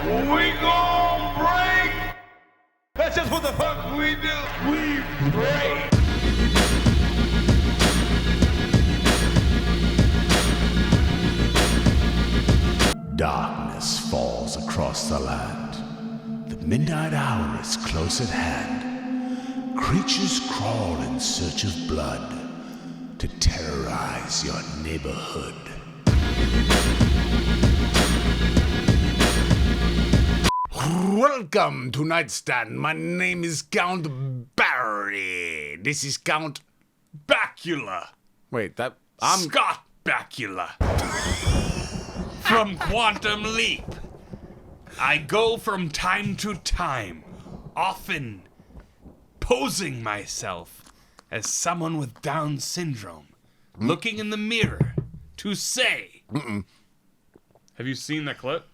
We gon' break. That's just what the fuck we do. We break. Darkness falls across the land. The midnight hour is close at hand. Creatures crawl in search of blood to terrorize your neighborhood. Welcome to Knightstand. My name is Count Barry. This is Count Bacula. Wait, I'm Scott Bacula. From Quantum Leap, I go from time to time, often posing myself as someone with Down syndrome, looking in the mirror to say... Have you seen the clip?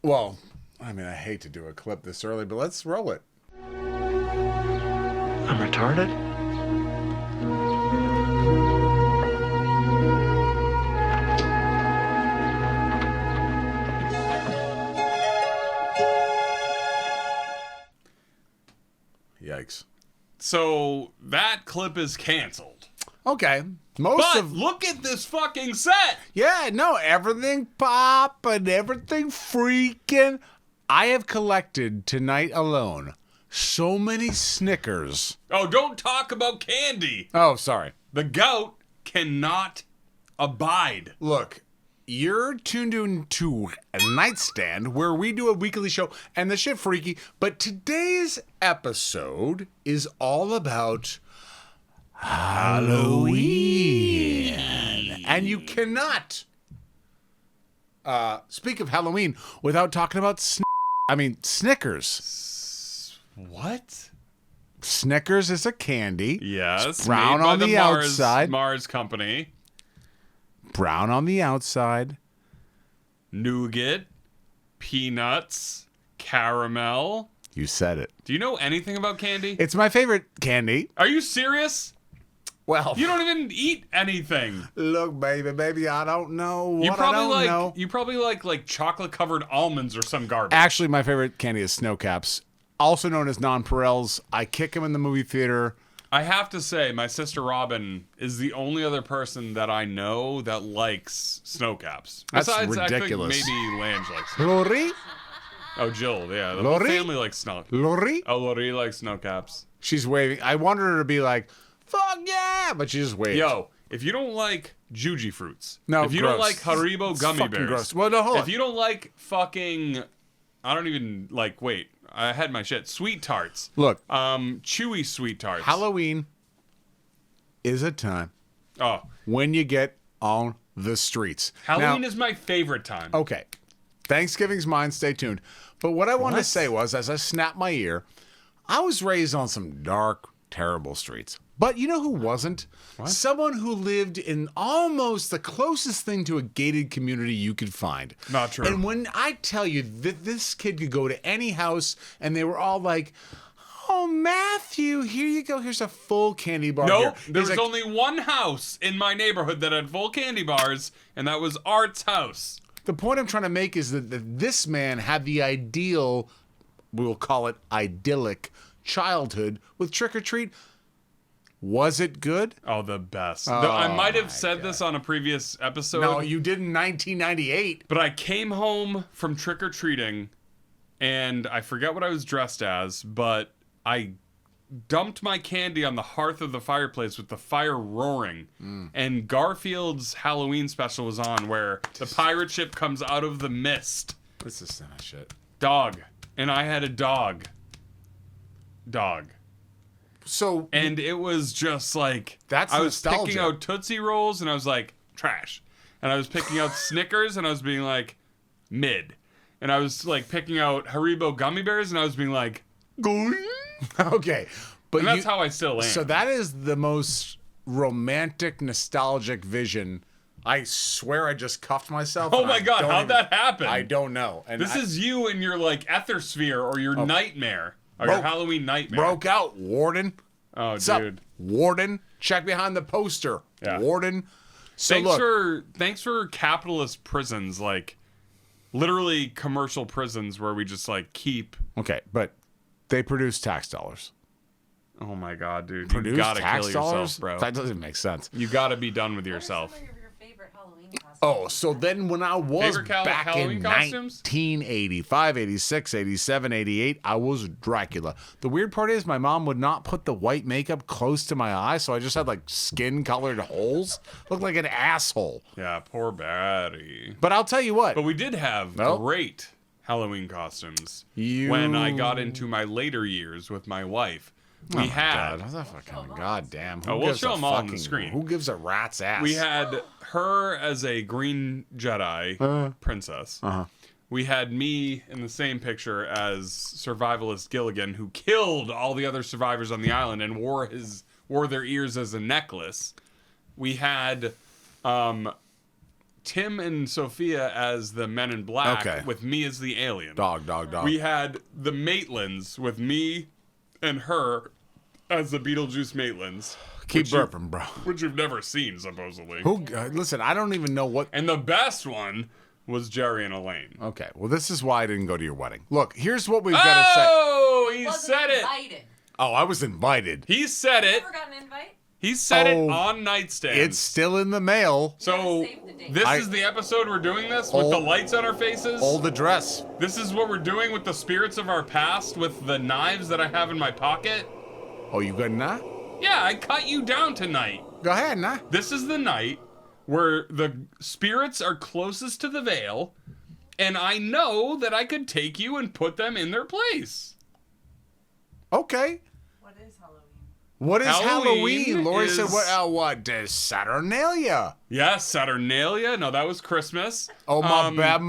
Well, I mean, I hate to do a clip this early, but let's roll it. I'm retarded? Yikes. So that clip is canceled. Okay. But look at this fucking set. Yeah, no, everything popping, everything freaking. I have collected tonight alone so many Snickers. Oh, don't talk about candy. Oh, sorry. The gout cannot abide. Look, you're tuned into a Knightstand where we do a weekly show and the shit freaky, but today's episode is all about Halloween. And you cannot speak of Halloween without talking about Snickers. What? Snickers is a candy. Yes. It's brown made by on the outside. Mars Company. Brown on the outside. Nougat. Peanuts. Caramel. You said it. Do you know anything about candy? It's my favorite candy. Are you serious? Well, You don't even eat anything. look, baby, I don't know what You probably I don't know. You probably like chocolate covered almonds or some garbage. Actually, my favorite candy is Snow Caps, also known as nonpareils. I kick them in the movie theater. I have to say, my sister Robin is the only other person that I know that likes snow caps. That's Besides, ridiculous. I think maybe Lange likes it. Lori? Oh, Jill, yeah. The whole Lori? family likes snow. Lori? Oh, Lori likes snow caps. She's waving. I wanted her to be like, fuck yeah, but she just waved. Yo, if you don't like Juji fruits, No, if you don't gross. like Haribo It's gummy fucking bears, gross. Well, no, hold on. if you don't like fucking, I don't even like. Wait, I had my shit. Sweet tarts. Look, Chewy sweet tarts. Halloween is a time Oh, when you get on the streets. Halloween Now, is my favorite time. okay. Thanksgiving's mine. Stay tuned. But what I wanted to What? say was, as I snapped my ear, I was raised on some dark, terrible streets. But you know who wasn't? Someone who lived in almost the closest thing to a gated community you could find. Not true. And when I tell you that this kid could go to any house and they were all like, oh, Matthew, here you go. Here's a full candy bar. No, here. there He's was like, only one house in my neighborhood that had full candy bars, and that was Art's house. The point I'm trying to make is that this man had the ideal, we'll call it idyllic, childhood with trick or treat. Was it good? Oh, the best. I might have said this on a previous episode. No, you did in 1998. But I came home from trick-or-treating, and I forget what I was dressed as, but I dumped my candy on the hearth of the fireplace with the fire roaring. And Garfield's Halloween special was on, where the pirate ship comes out of the mist. This is not shit. Dog. And I had a dog. So, And it was just like, That's I was nostalgia. picking out Tootsie Rolls, and I was like, trash. And I was picking out Snickers, and I was being like, mid. And I was like picking out Haribo gummy bears, and I was being like, going. okay. But And that's how I still am. So that is the most romantic, nostalgic vision. I swear I just cuffed myself. Oh and my I God, don't how'd even- that happen? I don't know. And This is you in your like ethersphere or your nightmare. Or Broke- your Halloween nightmare. broke out, Warden. Oh, What's up, dude. Warden? Check behind the poster. Yeah. Warden. So look, Thanks for capitalist prisons like literally commercial prisons where we just like keep. Okay, but they produce tax dollars. Oh my god, dude! Produce You gotta tax kill yourself, dollars, bro. That doesn't make sense. You gotta be done with yourself. What are some of your favorite Halloween costumes? Oh, so then when I was Favorite back Halloween in costumes? 1985, 86, 87, 88, I was Dracula. The weird part is my mom would not put the white makeup close to my eyes, so I just had like skin-colored holes. Looked like an asshole. Yeah, poor Batty. But I'll tell you what. But we did have Nope. great Halloween costumes You- when I got into my later years with my wife. We had God damn. Oh, we'll show 'em all on the screen. Who gives a rat's ass? we had her as a green Jedi princess. We had me in the same picture as survivalist Gilligan, who killed all the other survivors on the island and wore their ears as a necklace. We had Tim and Sophia as the Men in Black, Okay. with me as the alien. Dog. We had the Maitlands with me and her as the Beetlejuice Maitlands. Keep which you- burping, bro. Which you've never seen, supposedly. Listen, I don't even know what. And the best one was Jerry and Elaine. Okay, well, this is why I didn't go to your wedding. Look, here's what we've got to say. Oh, he Wasn't said it. invited. Oh, I was invited. He said it. Never got an invite? He said it Oh, on Nightstand. It's still in the mail. So Yeah, save the date. this I- is the episode we're doing this with Old- the lights on our faces. Old address. This is what we're doing with the spirits of our past with the knives that I have in my pocket. Oh, you good now? Yeah, I cut you down tonight. Go ahead, nah. This is the night where the spirits are closest to the veil, and I know that I could take you and put them in their place. Okay. What is Halloween? What is Halloween Halloween? Lori is- said, what does Saturnalia? Yes, Saturnalia. No, that was Christmas. Oh, my bad.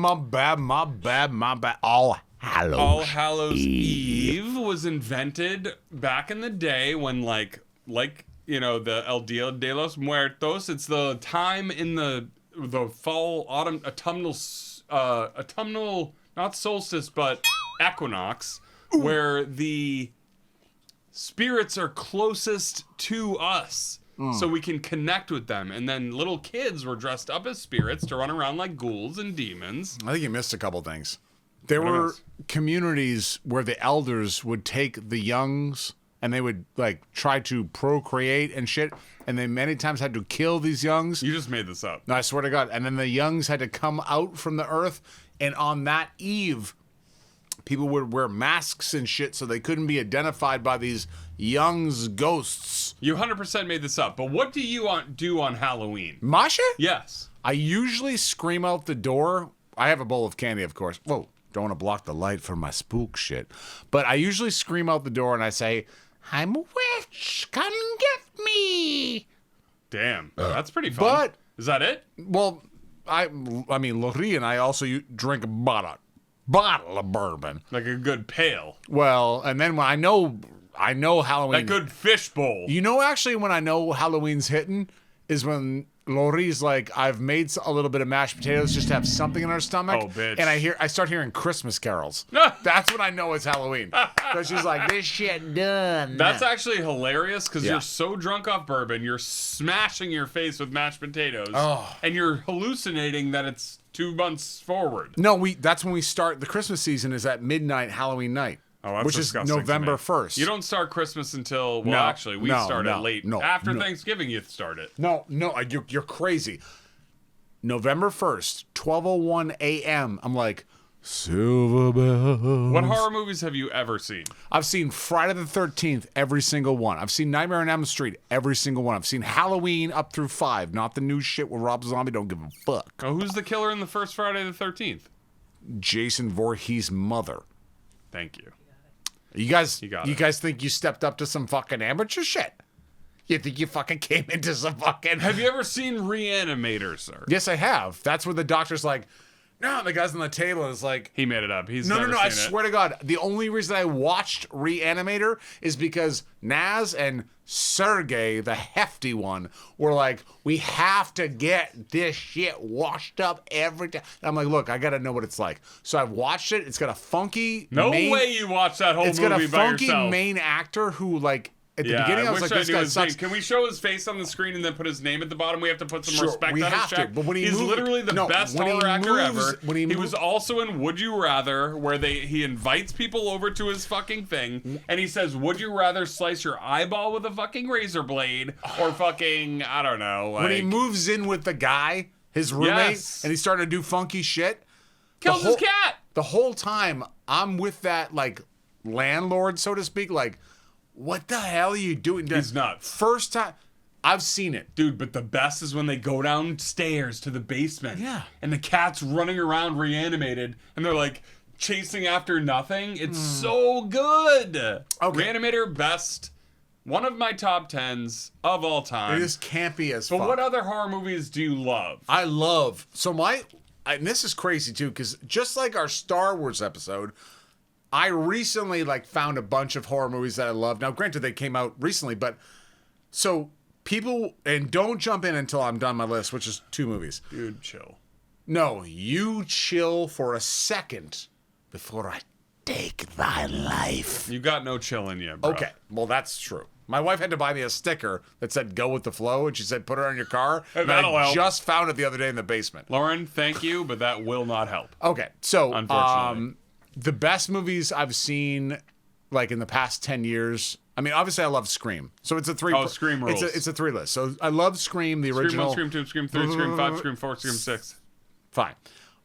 All Hallows. All Hallows Eve was invented back in the day when, like you know, the El Dia de los Muertos. It's the time in the fall, autumn, autumnal, not solstice, but equinox, where the spirits are closest to us. So we can connect with them. And then little kids were dressed up as spirits to run around like ghouls and demons. I think you missed a couple things. There What did I were miss? communities where the elders would take the youngs and they would like try to procreate and shit, and they many times had to kill these youngs. You just made this up. No, I swear to God. And then the youngs had to come out from the earth, and on that eve, people would wear masks and shit so they couldn't be identified by these youngs' ghosts. You 100% made this up. But what do you do on Halloween? Masha? Yes. I usually scream out the door. I have a bowl of candy, of course. Whoa, don't want to block the light for my spook shit. But I usually scream out the door and I say, I'm a witch, come get me. Damn. That's pretty fun. But- Is that it? Well, I mean, Lori and I also drink a bottle of bourbon. Like a good pail. Well, and then when I know Halloween. That good fish bowl. You know, actually, when I know Halloween's hitting is when Lori's like, I've made a little bit of mashed potatoes just to have something in her stomach. Oh, bitch. And I start hearing Christmas carols. That's when I know it's Halloween. Because she's like, this shit done. That's actually hilarious because Yeah. you're so drunk off bourbon, you're smashing your face with mashed potatoes, Oh. and you're hallucinating that it's 2 months forward. No, that's when we start. The Christmas season is at midnight Halloween night. Oh, that's which is disgusting to November me. 1st. You don't start Christmas until, well, No, actually, we no, start it no, late. no, After no. Thanksgiving, you start it. No, you're crazy. November 1st, 12:01 a.m. I'm like, Silver Bell. What horror movies have you ever seen? I've seen Friday the 13th, every single one. I've seen Nightmare on Elm Street, every single one. I've seen Halloween up through 5, not the new shit with Rob Zombie. Don't give a fuck. Oh, who's the killer in the first Friday the 13th? Jason Voorhees' mother. Thank you. You guys, got you it. guys think you stepped up to some fucking amateur shit? You think you fucking came into some fucking... Have you ever seen Reanimator, sir? Yes, I have. That's where the doctor's like, no, and the guy's on the table and it's like, He made it up. He's no, never I seen it. swear to God, the only reason I watched Reanimator is because Nazz and Sergey, the hefty one, were like, we have to get this shit washed up every time. And I'm like, look, I gotta know what it's like. So I've watched it. It's got a funky No main, way you watched that whole It's movie got a by funky yourself. main actor who like at the beginning, I was like, this guy sucks. Can we show his face on the screen and then put his name at the bottom? We have to put some Sure, respect we on his have to, check. but when He's literally the best horror actor ever. He was also in Would You Rather, where he invites people over to his fucking thing, and he says, would you rather slice your eyeball with a fucking razor blade, or fucking, I don't know. When he moves in with the guy, his roommate, and he's starting to do funky shit. Kills his cat! The whole time, I'm with that, like, landlord, so to speak, like, what the hell are you doing? He's nuts. First time I've seen it. Dude, but the best is when they go downstairs to the basement. Yeah. And the cat's running around reanimated, and they're like chasing after nothing. It's so good. Okay. Reanimator, best. One of my top 10s of all time. It is campy as fuck. But what other horror movies do you love? I love. And this is crazy too, because just like our Star Wars episode, I recently like found a bunch of horror movies that I love. Now, granted, they came out recently, but so people, and don't jump in until I'm done my list, which is 2 movies. Dude, chill. No, you chill for a second before I take thy life. You got no chill in you, bro. Okay, well, that's true. My wife had to buy me a sticker that said "Go with the flow," and she said, "Put it on your car." And That'll I help. just found it the other day in the basement. Lauren, thank you, but that will not help. Okay, so Unfortunately. the best movies I've seen, like in the past 10 years. I mean, obviously, I love Scream, so it's a 3. Oh, Scream rules. It's a 3 list. So I love Scream, the Scream original. 1, Scream 2, Scream 3, Scream 5, Scream 4, Scream 6. Fine.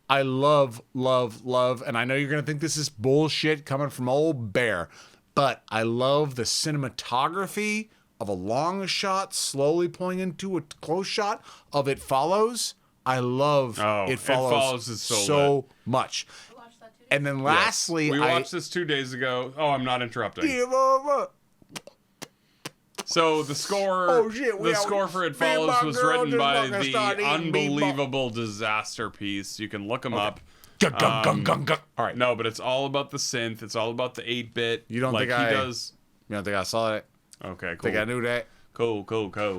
I love, and I know you're gonna think this is bullshit coming from old Bear, but I love the cinematography of a long shot slowly pulling into a close shot of It Follows. I love It Follows is so much. I watched that too. And then lastly, We watched this 2 days ago. Oh, I'm not interrupting. So the score, the score for It Follows was written by the unbelievable Disaster Piece. You can look them up. All right. No, but it's all about the synth. It's all about the 8-bit. You don't think he I- does? You don't think I saw it? Okay, cool. Think I knew that? Cool.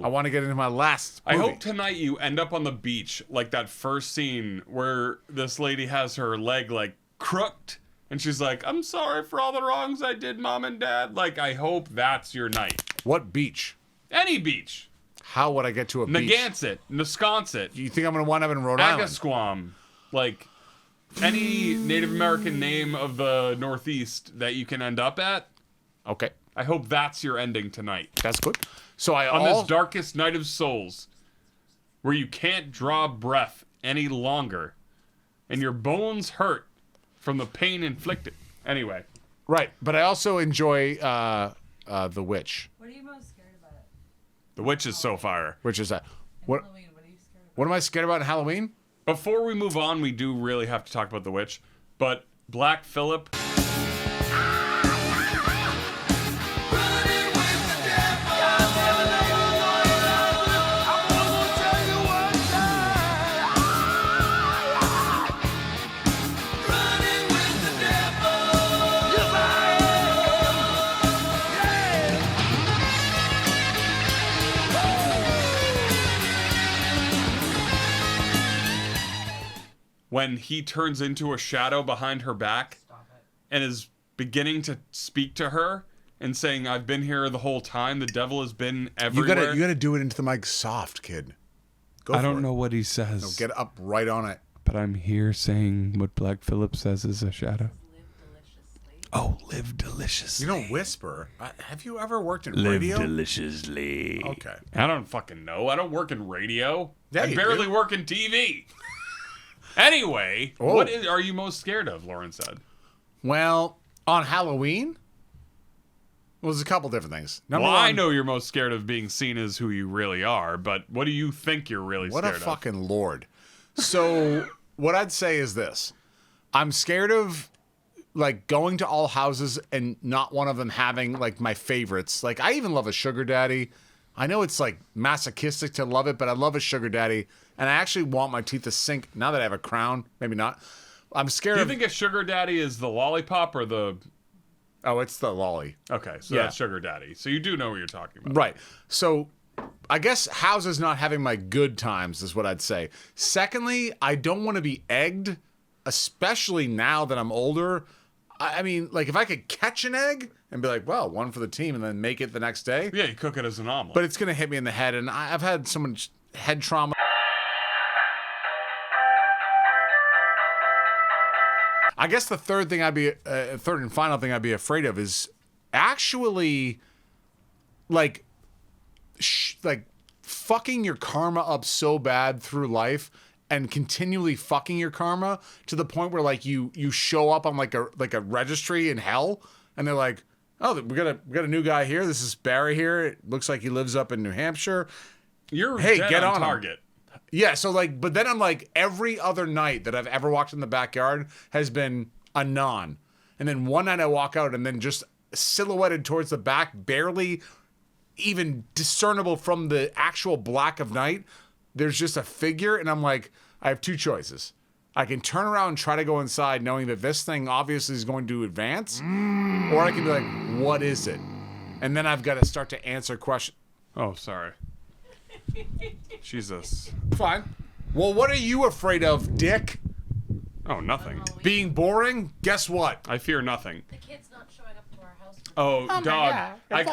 I want to get into my last I movie. hope tonight you end up on the beach, like that first scene where this lady has her leg like crooked, and she's like, "I'm sorry for all the wrongs I did, Mom and Dad." Like, I hope that's your night. What beach? Any beach. How would I get to a beach? Narragansett, Wisconsin, You think I'm going to wind up in Rhode Island? Agasquam, like any Native American name of the Northeast that you can end up at. Okay, I hope that's your ending tonight. that's good. So On this darkest night of souls, where you can't draw breath any longer, and your bones hurt from the pain inflicted. Anyway, Right, but I also enjoy The Witch, What are you most scared about? The Witch is so fire. which is that. What Halloween, what are you scared about? What am I scared about in Halloween? Before we move on, we do really have to talk about The Witch, but Black Phillip. When he turns into a shadow behind her back and is beginning to speak to her and saying, "I've been here the whole time. The devil has been everywhere." You gotta do it into the mic soft, kid. Go for it. what he says. No, get up right on it. But I'm here saying what Black Phillip says is a shadow. Live deliciously. Oh, live deliciously. You don't whisper. Have you ever worked in radio? deliciously. Okay. I don't fucking know. I don't work in radio. Yeah, I you barely do. work in TV. Anyway, Oh. what are you most scared of? Lauren said. Well, on Halloween, well, there's a couple different things. Number Well, one, I know you're most scared of being seen as who you really are, but what do you think you're really what scared a of? fucking lord. So, what I'd say is this: I'm scared of like going to all houses and not one of them having like my favorites. Like, I even love a sugar daddy. I know it's like masochistic to love it, but I love a sugar daddy, and I actually want my teeth to sink now that I have a crown. Maybe not. I'm scared Do you of. think a sugar daddy is the lollipop or the... Oh, it's the lolly. Okay, so Yeah. that's sugar daddy. So you do know what you're talking about. Right. So I guess houses not having my good times is what I'd say. Secondly, I don't want to be egged, especially now that I'm older. I mean, like, if I could catch an egg and be like, well, one for the team, and then make it the next day. Yeah, you cook it as an omelet. But it's going to hit me in the head, and I've had so much head trauma. I guess the third and final thing I'd be afraid of is actually, like fucking your karma up so bad through life and continually fucking your karma to the point where like you show up on like a registry in hell, and they're like, oh, we got a new guy here. This is Barry here. It looks like he lives up in New Hampshire. You're hey, dead get on on target. Yeah, so like, but then I'm like, every other night that I've ever walked in the backyard has been a non. And then one night I walk out and then just silhouetted towards the back, barely even discernible from the actual black of night, there's just a figure, and I'm like, I have two choices. I can turn around and try to go inside knowing that this thing obviously is going to advance, or I can be like, what is it? And then I've got to start to answer questions. Oh, sorry. Jesus. Fine. Well, what are you afraid of, Dick? Oh, nothing. Being boring? Guess what? I fear nothing. The kid's not showing up to our house. Oh, my dog. God. I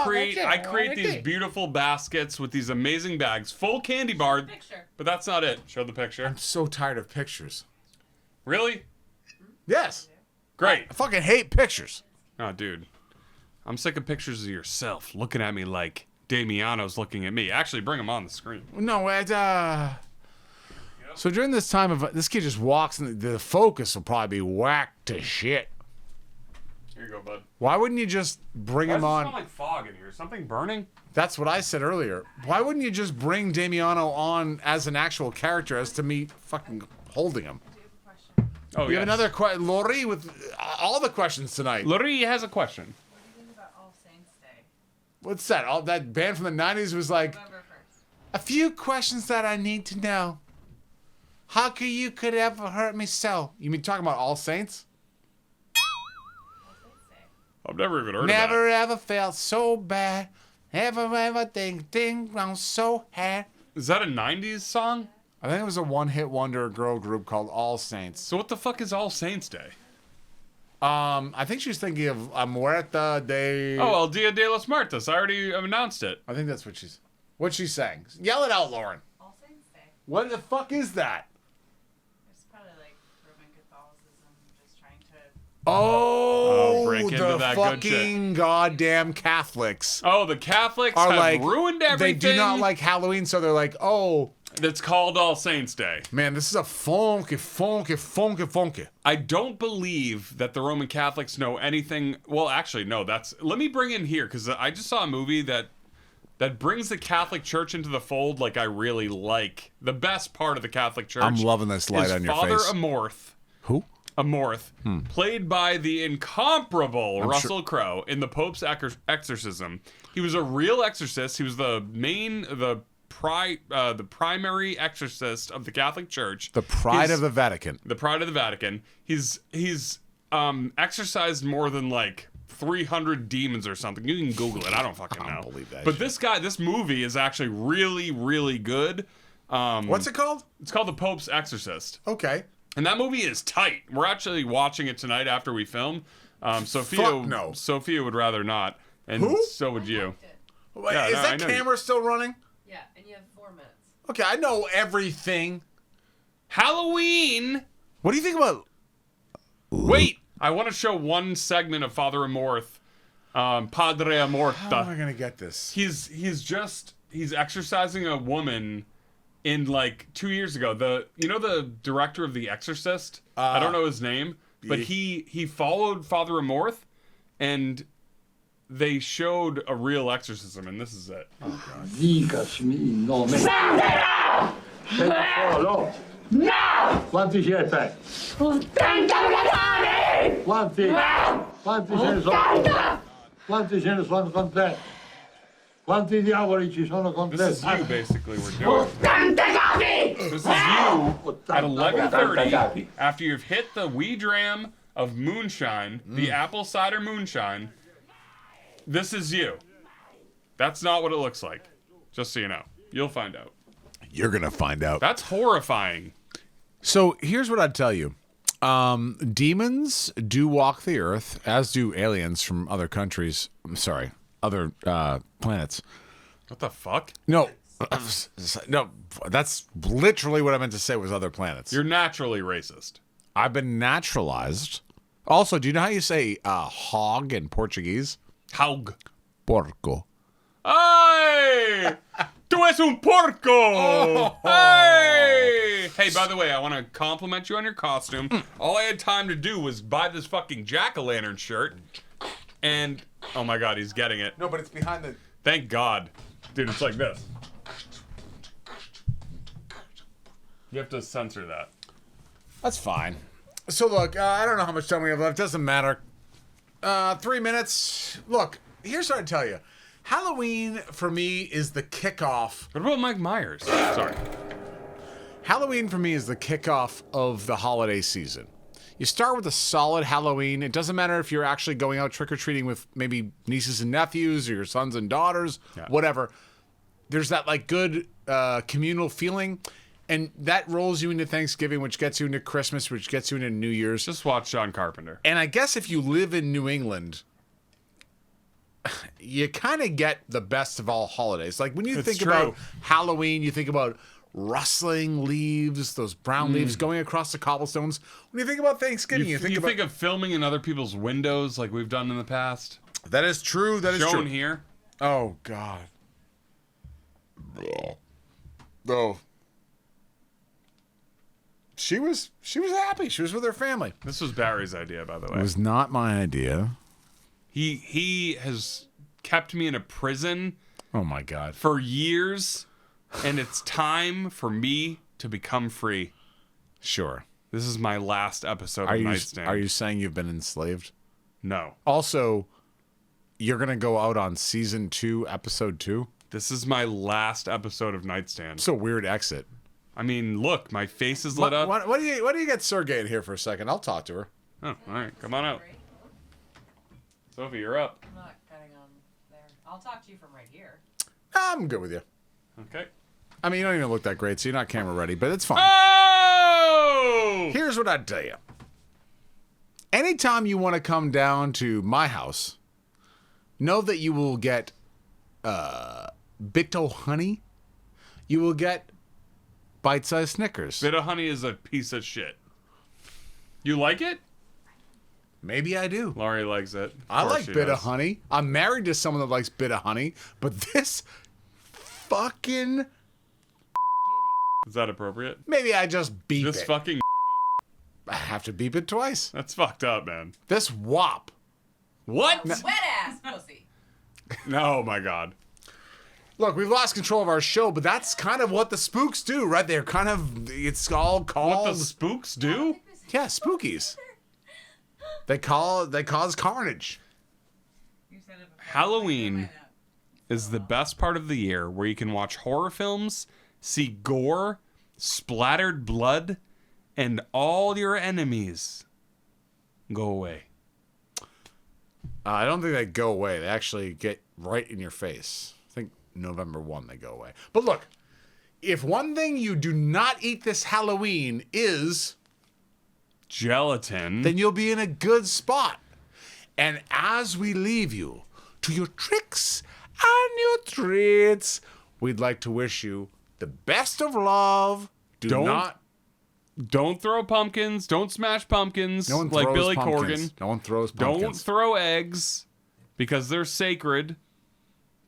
create these Okay. beautiful baskets with these amazing bags, full candy bar, Picture. but that's not it. Show the picture. I'm so tired of pictures. Really? Yes. Great. I fucking hate pictures. Oh, dude. I'm sick of pictures of yourself looking at me like Damiano's looking at me. Actually, bring him on the screen. No, so during this time of this kid just walks and the focus will probably be whacked to shit. Here you go, bud. Why wouldn't you just bring Why him does it on? smell like fog in here? Something burning? That's what I said earlier. Why wouldn't you just bring Damiano on as an actual character as to me fucking holding him? Do you have a question? Oh, We have another question. Lori with all the questions tonight. Lori has a question. What do you think about All Saints Day? What's that? All that band from the 90s was like, November 1st. a few questions that I need to know. How you could ever hurt me so? You mean talking about All Saints? All Saints Day. I've never even heard of Never ever felt so bad. Ever think I'm so hard. that. Is that a 90s song? I think it was a one-hit wonder girl group called All Saints. So what the fuck is All Saints Day? I think she's thinking of A Muerta de... Oh, El Dia de los Muertos. I already announced it. I think that's what she's saying. Yell it out, Lauren. All Saints Day. What the fuck is that? It's probably like Roman Catholicism just trying to. Oh, break into the that good shit. fucking goddamn Catholics Oh, the Catholics are have like ruined everything. They do not like Halloween, so they're like, oh That's called All Saints Day. man, this is a funky. I don't believe that the Roman Catholics know anything. Well, actually, no. Let me bring in here because I just saw a movie that brings the Catholic Church into the fold. Like I really like the best part of the Catholic Church. I'm loving this light is on your Father face. Amorth. Who? Amorth, played by the incomparable I'm Russell Crowe in The Pope's Exorcism. He was a real exorcist. He was the primary exorcist of the Catholic Church. The pride He's of the Vatican. the pride of the Vatican. He's exorcised more than like 300 demons or something. You can Google it. I don't fucking know. I don't believe that But shit. this movie is actually really, really good. What's it called? It's called The Pope's Exorcist. Okay. And that movie is tight. We're actually watching it tonight after we film. Sophia, Fuck no. Sophia would rather not, and Who? so would you. Liked it. Wait, Yeah, is no, I that know camera still running? Yeah, and you have 4 minutes. Okay, I know everything. Halloween. What do you think about? Wait, I want to show one segment of Father Amorth, Padre How am I Amorta. gonna get this? He's exorcising a woman. In like 2 years ago, the director of The Exorcist, I don't know his name, but he followed Father Amorth, and they showed a real exorcism, and this is it. Dica-mi il nome. Solo. Quanti siete? 80 obbligati! Quanti ce ne sono? Quanti ce ne sono con te? Quanti diavoli ci sono con te? This is you, basically. We're doing. 80 capi! This is you at 11:30 capi. after you've hit the wee dram of moonshine, the apple cider moonshine. This is you. That's not what it looks like. Just so you know. You'll find out. You're gonna find out. That's horrifying. So here's what I'd tell you. Demons do walk the earth, as do aliens from other countries. I'm sorry, other planets. What the fuck? No, no, that's literally what I meant to say was other planets. You're naturally racist. I've been naturalized. Also, do you know how you say hog in Portuguese? Haug. Porco. Hey! Tu es un porco! Hey! Hey, by the way, I want to compliment you on your costume. All I had time to do was buy this fucking jack-o'-lantern shirt. And, oh my god, he's getting it. No, but it's behind the... Thank God. Dude, it's like this. You have to censor that. That's fine. So look, I don't know how much time we have left. Doesn't matter. 3 minutes. Look, here's what I tell you. Halloween, for me, is the kickoff. What about Mike Myers? Sorry. Halloween, for me, is the kickoff of the holiday season. You start with a solid Halloween. It doesn't matter if you're actually going out trick-or-treating with maybe nieces and nephews or your sons and daughters, whatever. There's that, like, good communal feeling. And that rolls you into Thanksgiving, which gets you into Christmas, which gets you into New Year's. Just watch John Carpenter. And I guess if you live in New England, you kind of get the best of all holidays. Like when you think about Halloween, you think about rustling leaves, those brown leaves going across the cobblestones. When you think about Thanksgiving, you think of filming in other people's windows like we've done in the past. That is true. That is true. Shown here. Oh, God. Oh. She was happy. She was with her family. This was Barry's idea, by the way. It was not my idea. He has kept me in a prison. Oh my God. For years, and it's time for me to become free. Sure. This is my last episode of Knightstand. Are you saying you've been enslaved? No. Also, you're gonna go out on season 2, episode 2. This is my last episode of Knightstand. It's a weird exit. I mean, look, my face is lit up. Why do you get Sergey in here for a second? I'll talk to her. Oh, all right, come on out. Sophie, you're up. I'm not cutting on there. I'll talk to you from right here. I'm good with you. Okay. I mean, you don't even look that great, so you're not camera ready, but it's fine. Oh! Here's what I'd tell you. Anytime you want to come down to my house, know that you will get Bit-O honey. You will get bite-sized Snickers. Bit of honey is a piece of shit. You like it? Maybe I do. Laurie likes it. I like Bit-O honey. I'm married to someone that likes Bit-O honey, but this fucking... Is that appropriate? Maybe I just beep This it. fucking... I have to beep it twice. That's fucked up, man. This wop. What? Wet ass pussy. Oh, my God. Look, we've lost control of our show, but that's kind of what the spooks do, right? They're kind of, it's all called... What the spooks do? Yeah, spookies. They cause carnage. Halloween is the best part of the year where you can watch horror films, see gore, splattered blood, and all your enemies go away. I don't think they go away. They actually get right in your face. I think November 1 they go away. But look, if one thing you do not eat this Halloween is... Gelatin. then you'll be in a good spot. And as we leave you to your tricks and your treats, we'd like to wish you the best of love. Don't throw pumpkins. Don't smash pumpkins No one like throws Billy pumpkins. Corgan. No one throws pumpkins. Don't throw eggs because they're sacred.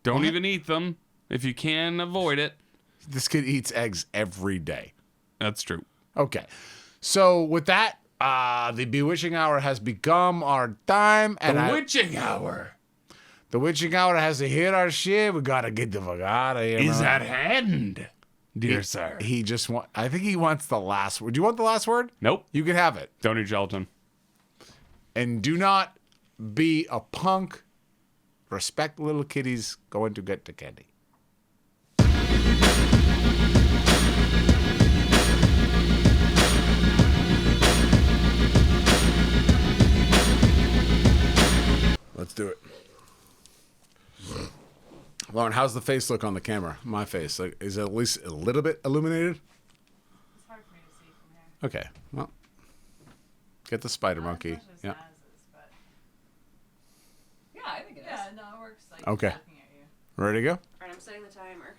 Don't even eat them if you can avoid it. This kid eats eggs every day. That's true. Okay. So with that, the bewitching hour has become our time. And Witching hour the witching hour has to hit our shit. We gotta get the fuck out of here. is man. at hand, dear sir. He just I think he wants the last word. Do you want the last word? Nope. You can have it. Don't eat gelatin. And do not be a punk. Respect little kitties going to get the candy. Let's do it. Lauren, how's the face look on the camera? My face. Like, is it at least a little bit illuminated? It's hard for me to see from here. Okay. Well, Get the spider Not as monkey. much as Yeah. Nazz's, but Yeah, I think it is. yeah, no, it works. Like Okay. looking at you. Ready to go? All right, I'm setting the timer.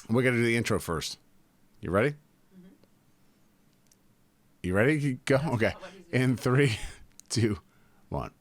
We got to do the intro first. You ready? You ready? Go. Okay. what he's doing. In 3, 2, 1.